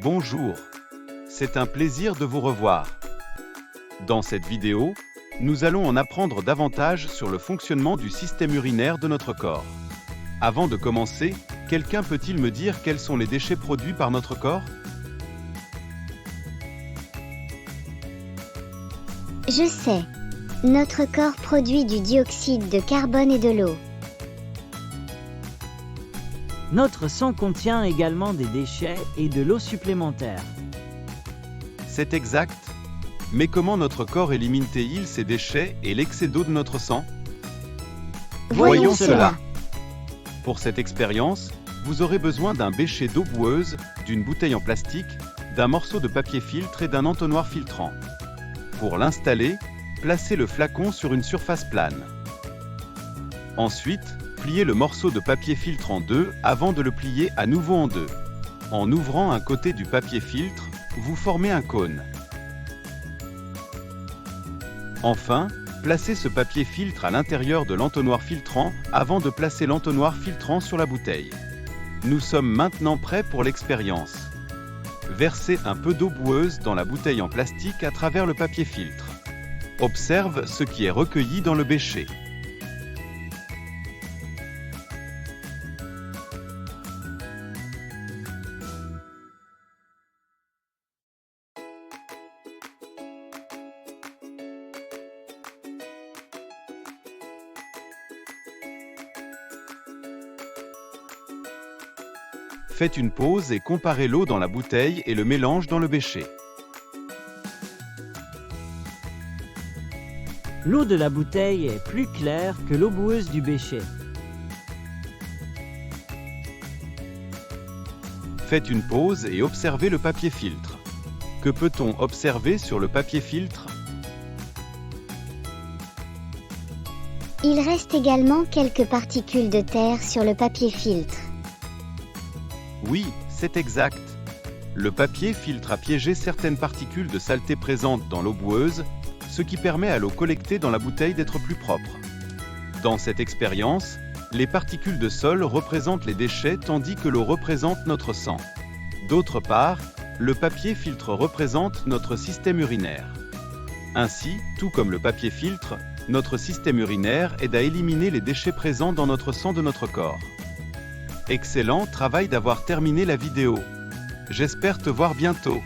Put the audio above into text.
Bonjour, c'est un plaisir de vous revoir. Dans cette vidéo, nous allons en apprendre davantage sur le fonctionnement du système urinaire de notre corps. Avant de commencer, quelqu'un peut-il me dire quels sont les déchets produits par notre corps? Je sais. Notre corps produit du dioxyde de carbone et de l'eau. Notre sang contient également des déchets et de l'eau supplémentaire. C'est exact. Mais comment notre corps élimine-t-il ces déchets et l'excès d'eau de notre sang? Voyons cela. Pour cette expérience, vous aurez besoin d'un bécher d'eau boueuse, d'une bouteille en plastique, d'un morceau de papier filtre et d'un entonnoir filtrant. Pour l'installer, placez le flacon sur une surface plane. Ensuite, pliez le morceau de papier filtre en deux avant de le plier à nouveau en deux. En ouvrant un côté du papier filtre, vous formez un cône. Enfin, placez ce papier filtre à l'intérieur de l'entonnoir filtrant avant de placer l'entonnoir filtrant sur la bouteille. Nous sommes maintenant prêts pour l'expérience. Versez un peu d'eau boueuse dans la bouteille en plastique à travers le papier filtre. Observe ce qui est recueilli dans le bécher. Faites une pause et comparez l'eau dans la bouteille et le mélange dans le bécher. L'eau de la bouteille est plus claire que l'eau boueuse du bécher. Faites une pause et observez le papier filtre. Que peut-on observer sur le papier filtre? Il reste également quelques particules de terre sur le papier filtre. Oui, c'est exact. Le papier filtre a piégé certaines particules de saleté présentes dans l'eau boueuse, ce qui permet à l'eau collectée dans la bouteille d'être plus propre. Dans cette expérience, les particules de sol représentent les déchets tandis que l'eau représente notre sang. D'autre part, le papier filtre représente notre système urinaire. Ainsi, tout comme le papier filtre, notre système urinaire aide à éliminer les déchets présents dans notre sang de notre corps. Excellent travail d'avoir terminé la vidéo. J'espère te voir bientôt.